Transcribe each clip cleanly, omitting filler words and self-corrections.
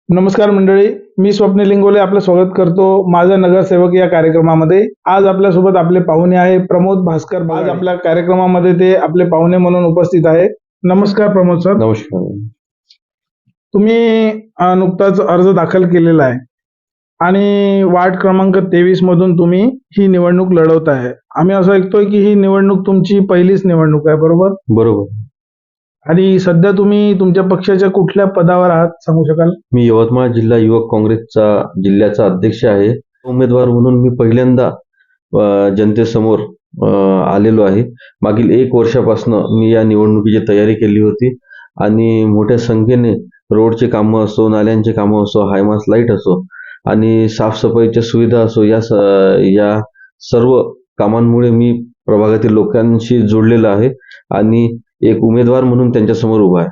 नमस्कार मंडळी, मी स्वप्नील इंगोले आपलं स्वागत करतो माझा नगरसेवक या कार्यक्रमामध्ये. आज आपल्यासोबत आपले पाहुणे आहे प्रमोद भास्कर बगाडे. आज आपल्या कार्यक्रमामध्ये ते आपले पाहुणे म्हणून उपस्थित आहे. नमस्कार प्रमोद सर. नमस्कार. तुम्ही नुकताच अर्ज दाखल केलेला आहे आणि वार्ड क्रमांक 23 मधून तुम्ही ही निवडणूक लढवत आहे. आम्ही असं ऐकतोय की ही निवडणूक तुमची पहिलीच निवडणूक आहे, बरोबर? बरोबर. आणि सध्या तुम्ही तुमच्या पक्षाच्या कुठल्या पदावर आहात, सांगू शकाल? मी यवतमाळ जिल्हा युवक काँग्रेसचा जिल्ह्याचा अध्यक्ष आहे. उमेदवार म्हणून मी पहिल्यांदा जनतेसमोर आलेलो आहे. मागील 1 वर्षापासून मी या निवडणुकीची तयारी केली होती आणि मोठ्या संख्येने रोडचे कामं असो, नाल्यांचे कामं असो, हायमास्ट लाईट असो आणि साफसफाईच्या सुविधा असो, या सर्व कामांमुळे मी प्रभागातील लोकांशी जोडलेलो आहे आणि एक उमेदवार म्हणून त्यांच्यासमोर उभा आहे.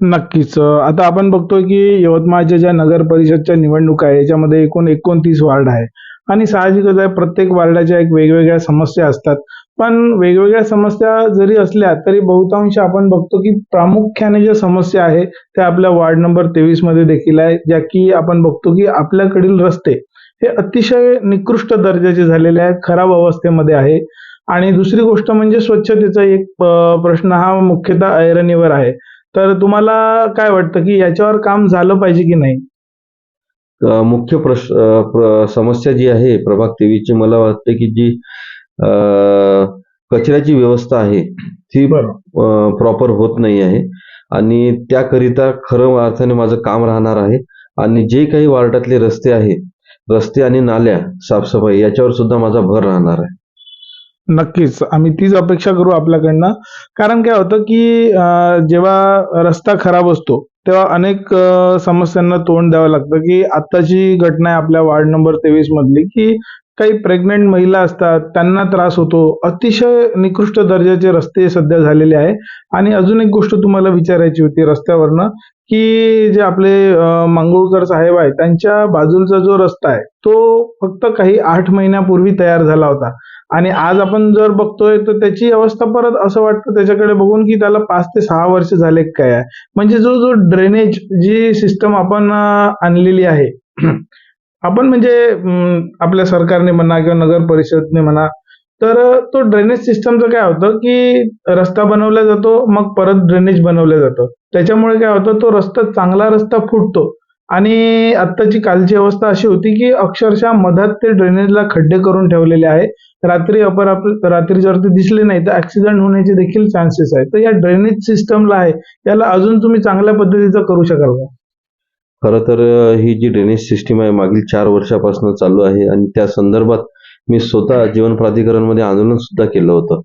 नक्कीच. आता आपण बघतोय की यवतमाळच्या ज्या नगर परिषदच्या निवडणुका आहे याच्यामध्ये एकूण 29 वार्ड आहे आणि साहजिकच आहे प्रत्येक वार्डाच्या एक वेगवेगळ्या समस्या असतात. पण वेगवेगळ्या समस्या जरी असल्या तरी बहुतांश आपण बघतो की प्रामुख्याने ज्या समस्या आहे त्या आपल्या वार्ड नंबर 23 मध्ये देखील आहे, ज्या की आपण बघतो की आपल्याकडील रस्ते हे अतिशय निकृष्ट दर्जाचे झालेले आहेत, खराब अवस्थेमध्ये आहे. आणि दुसरी गोष्ट म्हणजे स्वच्छतेचा एक प्रश्न हा मुख्यतः ऐरणीवर आहे. तर तुम्हाला काय वाटतं की याच्यावर काम झालं पाहिजे की नाही? मुख्य समस्या जी आहे प्रभाग 23 ची, मला वाटते की जी अ, कचऱ्याची व्यवस्था आहे ती प्रॉपर होत नाही आहे आणि त्याकरिता खरं अर्थाने माझं काम राहणार आहे. आणि जे काही वार्डातले रस्ते आणि नाल्या साफसफाई याच्यावर सुद्धा माझा भर राहणार आहे. नक्कीच. आम्ही तीच अपेक्षा करू आपल्याकडनं. कारण काय होतं की जेव्हा रस्ता खराब असतो, तेव्हा अनेक समस्यांना तोंड द्यावं लागतं. की आत्ताची घटना आहे आपल्या वार्ड नंबर 23 मधली, की काही प्रेग्नंट महिला असतात, त्यांना त्रास होतो. अतिशय निकृष्ट दर्जाचे रस्ते सध्या झालेले आहे. आणि अजून एक गोष्ट तुम्हाला विचारायची होती रस्त्यावरनं, की जे आपले मांगुळकर साहेब आहेत, त्यांच्या बाजूचा जो रस्ता आहे, तो फक्त काही 8 महिन्यापूर्वी तयार झाला होता. आणि आज आपण जर बघतोय तर त्याची अवस्था परत असं वाटतं त्याच्याकडे बघून की त्याला 5 ते 6 वर्ष झाले काय आहे. म्हणजे जो ड्रेनेज जी सिस्टम आपण आणलेली आहे आपण म्हणजे आपल्या सरकारने म्हणा किंवा नगर परिषदने म्हणा, तर तो ड्रेनेज सिस्टमचं काय होतं की रस्ता बनवला जातो, मग परत ड्रेनेज बनवलं जातं. त्याच्यामुळे काय होतं, तो चांगला रस्ता फुटतो आणि आत्ताची कालची अवस्था अशी होती की अक्षरशः मधात ते ड्रेनेजला खड्डे करून ठेवलेले आहे. रात्री जर ते दिसले नाही तर ऍक्सिडेंट होण्याचे देखील चान्सेस आहेत. तर या ड्रेनेज सिस्टमला आहे याला अजून तुम्ही चांगल्या पद्धतीचं करू शकाल का? खरं तर ही जी ड्रेनेज सिस्टीम आहे मागील 4 वर्षापासून चालू आहे आणि त्या संदर्भात मी स्वतः जीवन प्राधिकरणमध्ये आंदोलन सुद्धा केलं होतं.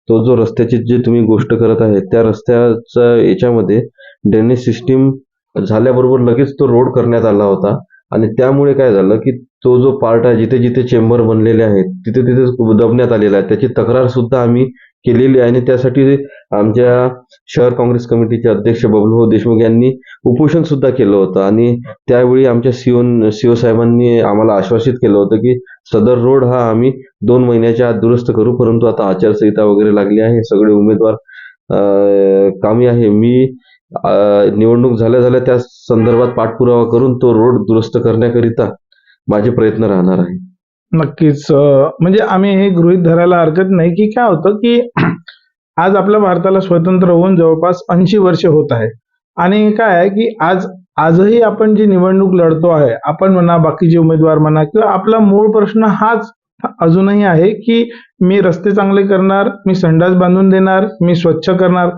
तो जो रस्त्याची जी तुम्ही गोष्ट करत आहे त्या रस्त्याचा याच्यामध्ये ड्रेनेज सिस्टीम झाल्याबरोबर लगेच तो रोड करण्यात आला होता आणि त्यामुळे काय झालं की तो जो पार्ट आहे जिथे जिथे चेंबर बनलेले आहेत तिथे तिथे दबण्यात आलेला आहे. त्याची तक्रार सुद्धा आम्ही केलेली आहे आणि त्यासाठी आमच्या शहर काँग्रेस कमिटीचे अध्यक्ष बबलूभाऊ देशमुख यांनी उपोषण सुद्धा केलं होतं आणि त्यावेळी आमच्या सीओ साहेबांनी आम्हाला आश्वासित केलं होतं की सदर रोड हा आम्ही 2 महिन्याच्या आत दुरुस्त करू. परंतु आता आचारसंहिता वगैरे लागली आहे, सगळे उमेदवार कामी आहे. मी निवडणूक झाल्या त्या संदर्भात पाठपुरावा करून तो रोड दुरुस्त करण्याकरिता माझे प्रयत्न राहणार आहे. नक्कीच. म्हणजे आम्ही हे गृहीत धरायला हरकत नाही की काय होतं की आज आपल्या भारताला स्वतंत्र होऊन जवळपास 80 वर्ष होत आहे. आणि काय आहे की आजही आपण जी निवडणूक लढतो आहे, आपण म्हणा, बाकीचे उमेदवार म्हणा, किंवा आपला मूळ प्रश्न हाच अजूनही आहे की मी रस्ते चांगले करणार, मी संडास बांधून देणार, मी स्वच्छ करणार.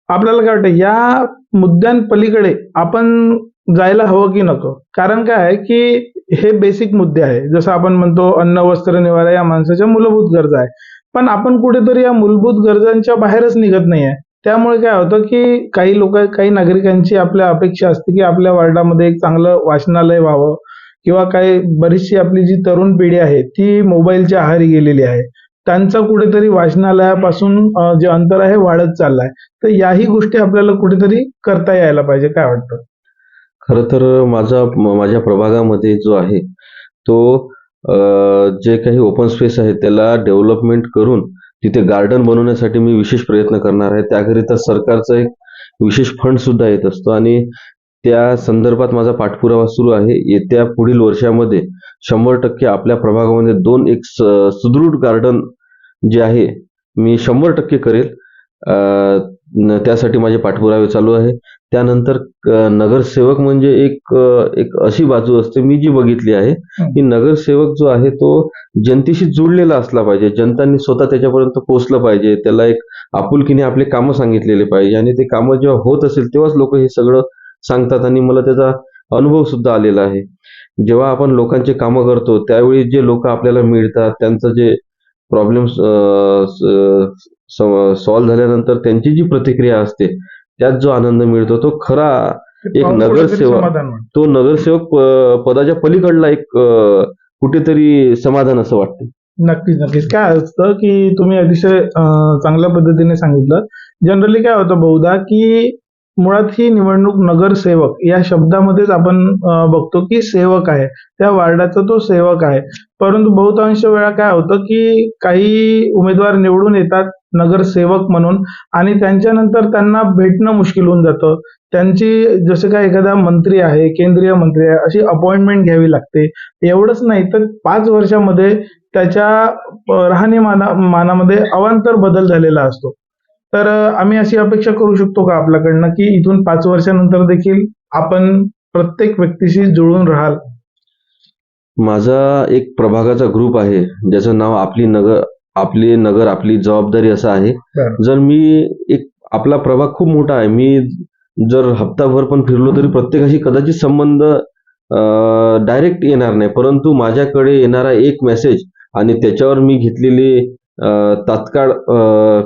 आपल्याला काय वाटतं या मुद्द्यांपलीकडे आपण जायला हवं की नको? कारण काय आहे की हे बेसिक मुद्दे आहे. जसं आपण म्हणतो अन्न, वस्त्र, निवारा या माणसाच्या मूलभूत गरजा आहे. पण आपण कुठेतरी या मूलभूत गरजांच्या बाहेरच निघत नाहीये. त्यामुळे काय होतं की काही नागरिकांची आपल्या अपेक्षा असते की आपल्या वार्डामध्ये एक चांगलं वाचनालय व्हावं, किंवा काही बरीचशी आपली जी तरुण पिढी आहे ती मोबाईलच्या आहारी गेलेली आहे. त्यांचं कुठेतरी वाचनालयापासून जे अंतर आहे वाढत चाललंय. तर याही गोष्टी आपल्याला कुठेतरी करता यायला पाहिजे. काय वाटतं? खरं तर माझ्या प्रभागामध्ये जो आहे तो जे काही ओपन स्पेस आहे त्याला डेव्हलपमेंट करून तिथे गार्डन बनवण्यासाठी मी विशेष प्रयत्न करणार आहे. त्याकरिता सरकारचा एक विशेष फंड सुद्धा येत असतो आणि त्या संदर्भात माझा पाठपुरावा सुरू आहे. येत्या पुढील वर्षामध्ये 100% आपल्या प्रभागामध्ये दोन एक सुदृढ गार्डन जे आहे मी 100% करेल. त्यासाठी माझे पाठपुरावे चालू आहे. त्यानंतर नगरसेवक म्हणजे एक अशी बाजू असते मी जी बघितली आहे की नगरसेवक जो आहे तो जनतेशी जुळलेला असला पाहिजे. जनतांनी स्वतः त्याच्यापर्यंत पोहोचलं पाहिजे. त्याला एक आपुलकीने आपले कामं सांगितलेले पाहिजे आणि ते कामं जेव्हा होत असेल तेव्हाच लोक हे सगळं सांगतात आणि मला त्याचा अनुभव सुद्धा आलेला आहे. जेव्हा आपण लोकांचे कामं करतो त्यावेळी जे लोक आपल्याला मिळतात त्यांचं जे प्रॉब्लेम्स सॉल्व्ह झाल्यानंतर त्यांची जी प्रतिक्रिया असते त्यात जो आनंद मिळतो तो खरा एक पाहून कुठेतरी नगरसेवक समाधान वाटतं. तो नगरसेवक पदाच्या पलीकडला एक कुठेतरी समाधान असं वाटतं. नक्कीच काय असतं की तुम्ही अतिशय चांगल्या पद्धतीने सांगितलं. जनरली काय होतं बहुधा की मुळात ही निवडणूक नगरसेवक या शब्दामध्येच आपण बघतो की सेवक आहे, त्या वार्डाचा तो सेवक आहे. परंतु बहुतांश वेळा काय होतं की काही उमेदवार निवडून येतात नगरसेवक म्हणून आणि त्यांच्यानंतर त्यांना भेटणं मुश्किल होऊन जातं. त्यांची जसं काय एखादा मंत्री आहे, केंद्रीय मंत्री आहे, अशी अपॉइंटमेंट घ्यावी लागते. एवढंच नाही तर 5 वर्षामध्ये त्याच्या राहणीमानामध्ये अवांतर बदल झालेला असतो. तर आम्ही अशी अपेक्षा करू शकतो का आपल्याकडनं की इथून 5 वर्षानंतर देखील आपण प्रत्येक व्यक्तीशी जुळून राहाल? माझा एक प्रभागाचा ग्रुप आहे ज्याचं नाव आपली नगर आपली जबाबदारी असं आहे. बरं. जर मी आपला प्रभाग खूप मोठा आहे. मी जर हप्ताभर पण फिरलो तरी प्रत्येकाशी कदाचित संबंध डायरेक्ट येणार नाही, परंतु माझ्याकडे येणारा एक मेसेज आणि त्याच्यावर मी घेतलेली तात्काळ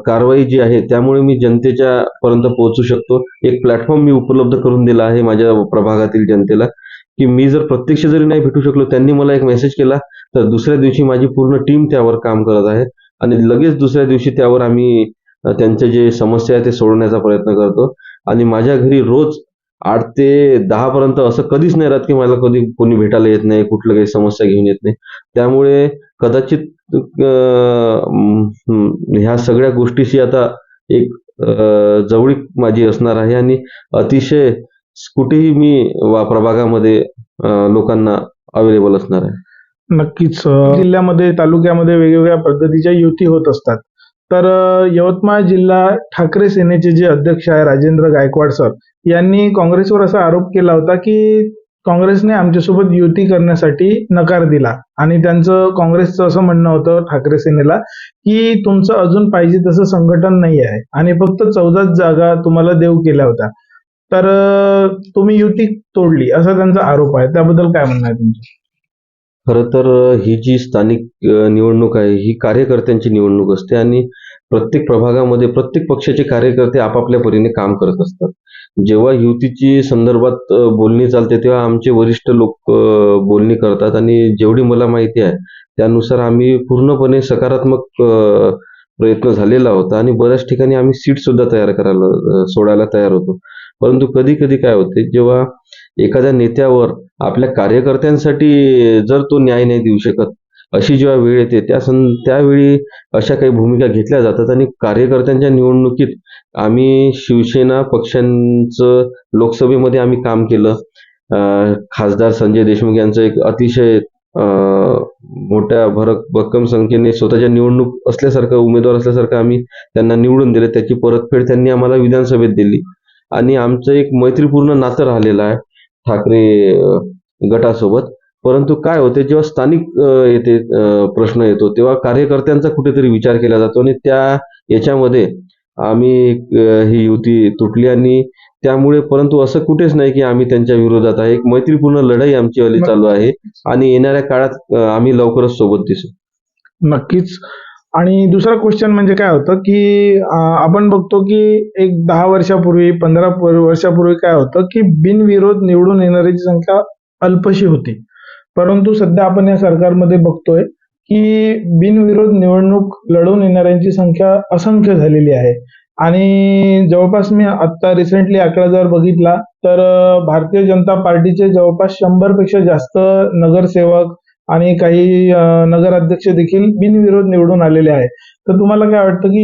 कारवाई जी आहे त्यामुळे मी जनतेच्या पर्यंत पोहोचू शकतो. एक प्लॅटफॉर्म मी उपलब्ध करून दिला आहे माझ्या प्रभागातील जनतेला की मी जर प्रत्यक्ष जरी नाही भेटू शकलो त्यांनी मला एक मेसेज केला तर दुसऱ्या दिवशी माझी पूर्ण टीम त्यावर काम करत आहे आणि लगेच दुसऱ्या दिवशी त्यावर आम्ही त्यांचे जे समस्या आहे ते सोडवण्याचा प्रयत्न करतो. आणि माझ्या घरी रोज 8 ते 10 पर्यंत असं कधीच नाही राहत की मला कधी कोणी भेटायला येत नाही, कुठलं काही समस्या घेऊन येत नाही. त्यामुळे कदाचित ह्या सगळ्या गोष्टीशी आता एक जवळीक माझी असणार आहे आणि अतिशय कुठेही मी प्रभागामध्ये लोकांना अवेलेबल असणार आहे. नक्कीच. जिल्ह्यामध्ये, तालुक्यामध्ये वेगवेगळ्या पद्धतीच्या युती होत असतात. तर यवतमाळ जिल्हा ठाकरे सेनेचे जे अध्यक्ष आहे राजेंद्र गायकवाड सर यांनी काँग्रेसवर असा आरोप केला होता की काँग्रेसने आमच्यासोबत युती करण्यासाठी नकार दिला आणि त्यांचं काँग्रेसचं असं म्हणणं होतं ठाकरे सेनेला की तुमचं अजून पाहिजे तसं संघटन नाही आहे आणि फक्त 14 जागा तुम्हाला देऊ केल्या होत्या. तर तुम्ही युती तोडली असा त्यांचा आरोप आहे. त्याबद्दल काय म्हणणं आहे तुमचं? खरं तर ही जी स्थानिक निवडणूक आहे ही कार्यकर्त्यांची निवडणूक असते आणि प्रत्येक प्रभागामध्ये प्रत्येक पक्षाचे कार्यकर्ते आपापल्या परीने काम करत असतात. जेव्हा युतीची संदर्भात बोलणी चालते तेव्हा आमचे वरिष्ठ लोक बोलणी करतात आणि जेवढी मला माहिती आहे त्यानुसार आम्ही पूर्णपणे सकारात्मक प्रयत्न झालेला होता आणि बऱ्याच ठिकाणी आम्ही सीट सुद्धा सोडायला तयार होतो. परंतु कधी कधी काय होते जेव्हा एखाद्या नेत्यावर आपल्या कार्यकर्त्यांसाठी जर तो न्याय नाही देऊ शकत अशी जेव्हा वेळ येते त्यावेळी अशा काही भूमिका घेतल्या जातात आणि कार्यकर्त्यांच्या निवडणुकीत आम्ही शिवसेना पक्षांचं लोकसभेमध्ये आम्ही काम केलं. खासदार संजय देशमुख यांचं एक अतिशय मोठ्या भक्कम संख्येने स्वतःच्या निवडणूक असल्यासारखं उमेदवार असल्यासारखं आम्ही त्यांना निवडून दिले. त्याची परतफेड त्यांनी आम्हाला विधानसभेत दिली आणि आमचं एक मैत्रीपूर्ण नातं राहिलेलं आहे ठाकरे गटासोबत. परंतु काय होते जेव्हा स्थानिक प्रश्न येतो तेव्हा कार्यकर्त्यांचा कुठेतरी विचार केला जातो आणि याच्यामध्ये आम्ही ही युती तुटली आणि त्यामुळे परंतु असं कुठेच नाही की आम्ही त्यांच्या विरोधात आहे. एक मैत्रीपूर्ण लढाई आमची वाली चालू आहे आणि येणाऱ्या काळात आम्ही लवकरच सोबत दिसू. नक्कीच. आणि दुसरा क्वेश्चन म्हणजे काय होतं की आपण बघतो की एक 10 वर्षापूर्वी 15 वर्षापूर्वी काय होतं की बिनविरोध निवडून येणाऱ्याची संख्या अल्पशी होती. परंतु सध्या आपण या सरकारमध्ये बघतोय की बिनविरोध निवडणूक लढवून येणाऱ्यांची संख्या असंख्य झालेली आहे आणि जवळपास मी आता रिसेंटली आकडा जर बघितला तर भारतीय जनता पार्टीचे जवळपास 100 पेक्षा जास्त नगरसेवक आणि काही नगराध्यक्ष देखील बिनविरोध निवडून आलेले आहे. तर तुम्हाला काय वाटतं की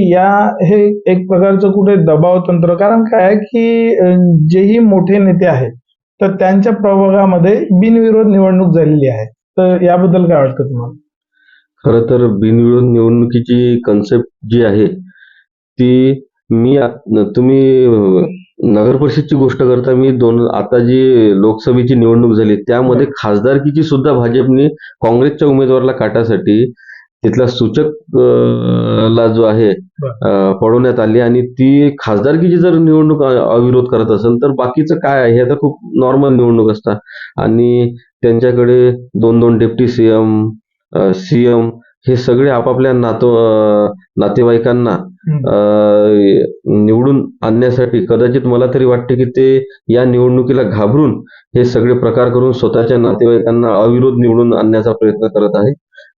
हे एक प्रकारचं कुठे दबाव तंत्र, कारण काय आहे की जेही मोठे नेते आहेत तर त्यांच्या प्रभागामध्ये बिनविरोध निवडणूक झालेली आहे. तर याबद्दल काय वाटतं तुम्हाला? खरं तर बिनविरोध निवडणुकीची कन्सेप्ट जी आहे ती तुम्ही नगर परिषदची गोष्ट करता. मी आता जी लोकसभेची निवडणूक झाली त्यामध्ये खासदारकीची सुद्धा भाजपने काँग्रेसच्या उमेदवाराला काटासाठी तिथला सूचक ला जो आहे पळवण्यात आली आणि ती खासदारकीची जर निवडणूक अविरोध करत असेल तर बाकीचं काय आहे, हे तर खूप नॉर्मल निवडणूक असतात. आणि त्यांच्याकडे 2-2 डेप्टी सीएम, सीएम हे सगळे आपापल्या नातेवाईकांना निवडून आणण्यासाठी कदाचित मला तरी वाटते की ते या निवडणुकीला घाबरून हे सगळे प्रकार करून स्वतःच्या नातेवाईकांना अविरोध निवडून आणण्याचा प्रयत्न करत आहे.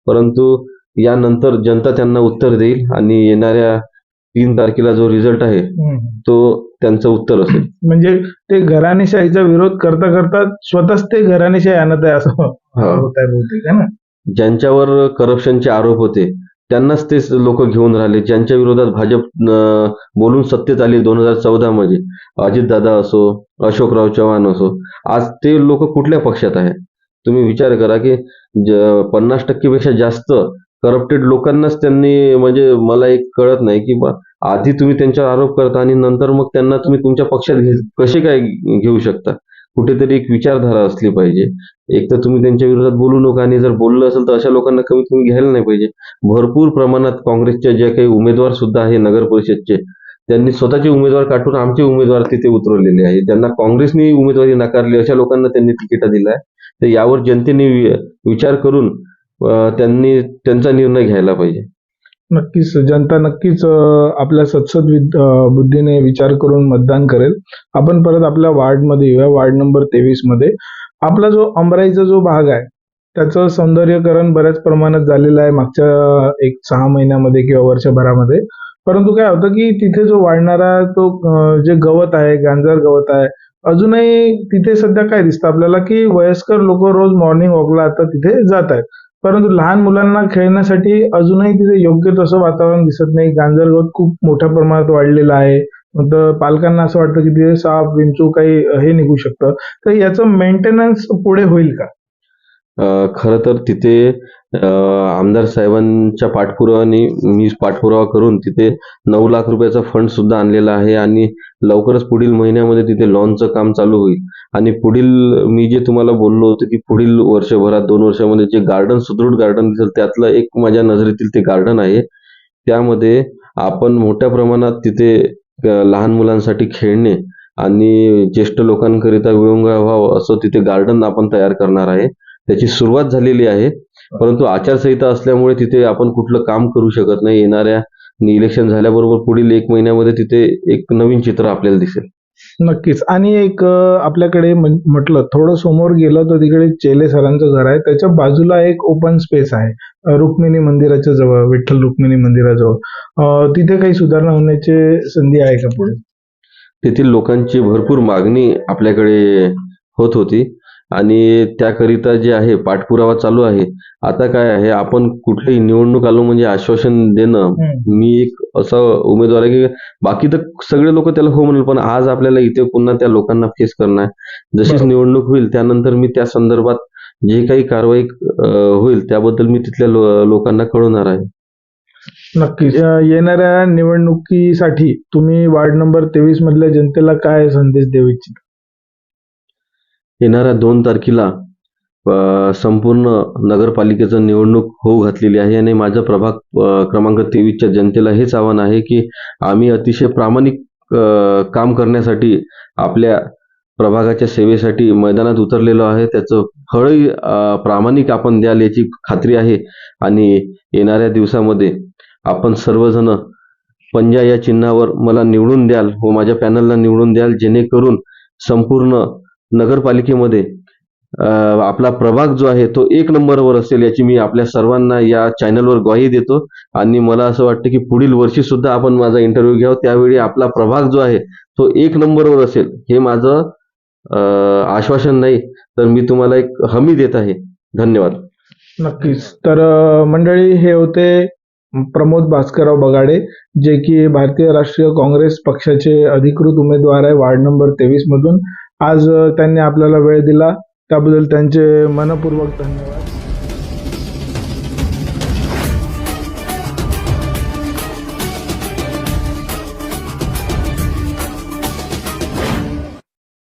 परंतु यानंतर जनता त्यांना उत्तर देईल आणि येणाऱ्या 3 तारखेला जो रिझल्ट आहे तो त्यांचं उत्तर असेल. म्हणजे ते घराणेशाहीचा विरोध करता करता स्वतःच ते घराणेशाही आणत आहे असं होत आहे बहुतेक, है ना? ज्यांच्यावर करप्शनचे आरोप होते त्यांनाच ते लोक घेऊन राहिले. ज्यांच्या विरोधात भाजप बोलून सत्तेत आली 2014 मध्ये, अजितदादा असो, अशोकराव चव्हाण असो, आज ते लोक कुठल्या पक्षात आहे? तुम्ही विचार करा की 50% पेक्षा जास्त करप्टेड लोकांनाच त्यांनी, म्हणजे मला एक कळत नाही की आधी तुम्ही त्यांच्यावर आरोप करता आणि नंतर मग त्यांना तुम्ही तुमच्या पक्षात कसे काय घेऊ शकता? कुठेतरी एक विचारधारा असली पाहिजे. एक तर तुम्ही त्यांच्या विरोधात बोलू नका आणि जर बोललं असेल तर अशा लोकांना कमीत कमी घ्यायला नाही पाहिजे. भरपूर प्रमाणात काँग्रेसच्या जे काही उमेदवार सुद्धा आहे नगर परिषदचे, त्यांनी स्वतःचे उमेदवार काढून आमचे उमेदवार तिथे उतरवलेले आहे. ज्यांना काँग्रेसने उमेदवारी नाकारली अशा लोकांना त्यांनी तिकीट दिलाय. तर यावर जनतेने विचार करून त्यांनी त्यांचा निर्णय घ्यायला पाहिजे. नक्कीच जनता नक्कीच आपल्या सदसद बुद्धीने विचार करून मतदान करेल. आपण परत आपल्या वार्डमध्ये येऊया. वार्ड नंबर 23 मध्ये आपला जो अमराईचा जो भाग आहे त्याचं सौंदर्यीकरण बऱ्याच प्रमाणात झालेलं आहे मागच्या 6 महिन्यामध्ये किंवा वर्षभरामध्ये. परंतु काय होतं की तिथे जो वाढणारा तो जे गवत आहे, गांजर गवत आहे, अजूनही तिथे सध्या काय दिसतं आपल्याला की वयस्कर लोक रोज मॉर्निंग वॉकला आता तिथे जात आहेत. परंतु लहान मुलांना खेळण्यासाठी अजूनही तिथे योग्य तसं वातावरण दिसत नाही. गांजर गवत खूप मोठ्या प्रमाणात वाढलेलं आहे. तर पालकांना असं वाटतं की तिथे साप, विंचू काही हे निघू शकतं. तर याचं मेंटेनन्स पुढे होईल का? खरं तर तिथे आमदार साहेबांच्या पाठपुरावाने मी पाठपुरावा करून तिथे 9 लाख रुपयाचा फंड सुद्धा आणलेला आहे आणि लवकरच पुढील महिन्यामध्ये तिथे लॉनचं काम चालू होईल. आणि पुढील मी जे तुम्हाला बोललो होतो की पुढील वर्षभरात 2 वर्षामध्ये जे गार्डन, सुदृढ गार्डन दिसेल त्यातलं एक माझ्या नजरेतील ते गार्डन आहे. त्यामध्ये आपण मोठ्या प्रमाणात तिथे लहान मुलांसाठी खेळणे आणि ज्येष्ठ लोकांकरिता विहंगम व्हावं असं तिथे गार्डन आपण तयार करणार आहे. त्याची सुरुवात झालेली आहे, परंतु आचारसंहिता असल्यामुळे तिथे आपण कुठलं काम करू शकत नाही. येणाऱ्या इलेक्शन झाल्याबरोबर पुढील 1 महिन्यामध्ये तिथे एक नवीन चित्र आपल्याला दिसेल. नक्कीच. आणि एक आपल्याकडे म्हटलं थोडं समोर गेलं तर तिकडे चेले सरांचं घर आहे. त्याच्या बाजूला एक ओपन स्पेस आहे रुक्मिणी मंदिराच्या जवळ, विठ्ठल रुक्मिणी मंदिराजवळ. तिथे काही सुधारणा होण्याची संधी आहे का पुढे? तेथील लोकांची भरपूर मागणी आपल्याकडे होत होती आणि त्याकरिता जे आहे पाठपुरावा चालू आहे. आता काय आहे, आपण कुठलीही निवडणूक आलो म्हणजे आश्वासन देणं, मी एक असा उमेदवार आहे की बाकी तर सगळे लोक त्याला हो म्हणेल, पण आज आपल्याला इथे पुन्हा त्या लोकांना फेस करणं आहे. जशीच निवडणूक होईल त्यानंतर मी त्या संदर्भात जे काही कारवाई होईल त्याबद्दल मी तिथल्या लोकांना कळवणार आहे. नक्कीच. येणाऱ्या निवडणुकीसाठी तुम्ही वार्ड नंबर 23 मधल्या जनतेला काय संदेश देऊ इच्छिता? येणाऱ्या 2 तारखेला संपूर्ण नगरपालिकेचं निवडणूक होऊ घातलेली आहे आणि माझा प्रभाग क्रमांक 23च्या जनतेला हेच आव्हान आहे की आम्ही अतिशय प्रामाणिक काम करण्यासाठी आपल्या प्रभागाच्या सेवेसाठी मैदानात उतरलेलो आहे. त्याचं फळही प्रामाणिक आपण द्याल याची खात्री आहे. आणि येणाऱ्या दिवसामध्ये आपण सर्वजण पंजा या चिन्हावर मला निवडून द्याल व माझ्या पॅनलला निवडून द्याल, जेणेकरून संपूर्ण नगरपालिकेमध्ये आपला प्रभाग जो आहे तो 1 नंबरवर असेल याची मी आपल्या सर्वांना या चॅनलवर ग्वाही देतो. आणि मला असं वाटतं की पुढील वर्षी सुद्धा आपण माझा इंटरव्ह्यू घ्यावं, त्यावेळी आपला प्रभाग जो आहे तो 1 नंबरवर असेल हे माझं आश्वासन नाही तर मी तुम्हाला एक हमी देत आहे. धन्यवाद. नक्कीच. तर मंडळी, हे होते प्रमोद भास्करराव बगाडे, जे की भारतीय राष्ट्रीय काँग्रेस पक्षाचे अधिकृत उमेदवार आहे वार्ड नंबर 23 मधून. आज त्यांनी आपल्याला वेळ दिला त्याबद्दल त्यांचे मनपूर्वक धन्यवाद.